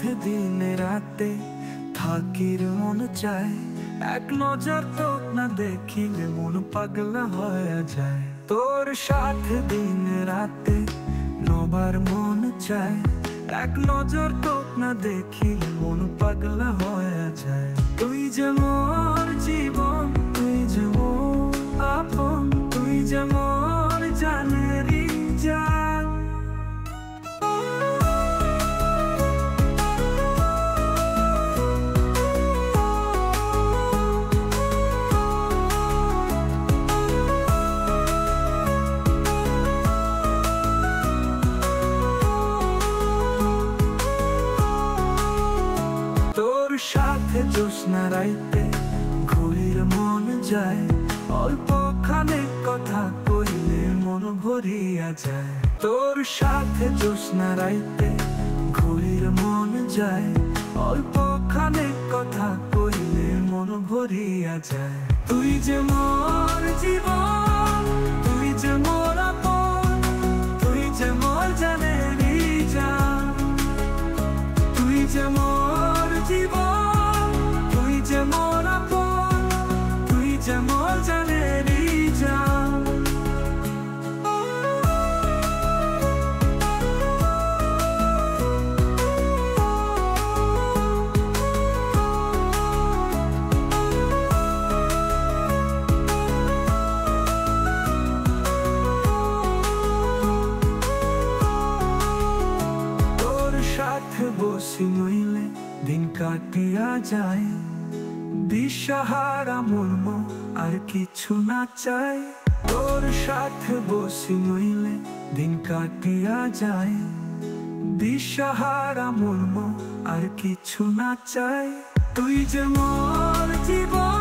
সাথে দিনে রাতে থাকির মন চায়, এক নজর তো না দেখিলে মন পাগলা হয়ে যায়। তোর সাথে দিনে রাতে নবার মন চায়, এক নজর তো না দেখিলে মন পাগলা হয়ে যায়। তুই যে মোর জীবন, তুই যে মোর আপন, তুই যে মোর জানেরি জান। তোর সাথে জ্যোৎস্না রাইতে ঘুরির মন যায়, অল্প খানে কথা কইলে মন ভরিয়া যায়। তোর সাথে জ্যোৎস্না রাইতে ঘুরির মন যায়, অল্প খানে কথা কইলে মন ভরিয়া যায়। তুই যে মোর জীবন, তুই যে মোর আপন, তুই যে মোর জানেরি জান। তুই যে মোর জীবন, তুই যে মোর আপন, তুই যে মোর জানেরি জান। তোর সাথে বসি নইলে দিন কাটিয়া যায়, দিশাহারা মর্ম আর কিছু না চাই। তোর সাথে বসি নইলে দিন কাটিয়া যায়, দিশাহারা মর্ম আর কিছু না চাই। তুই যে মোর জীবন,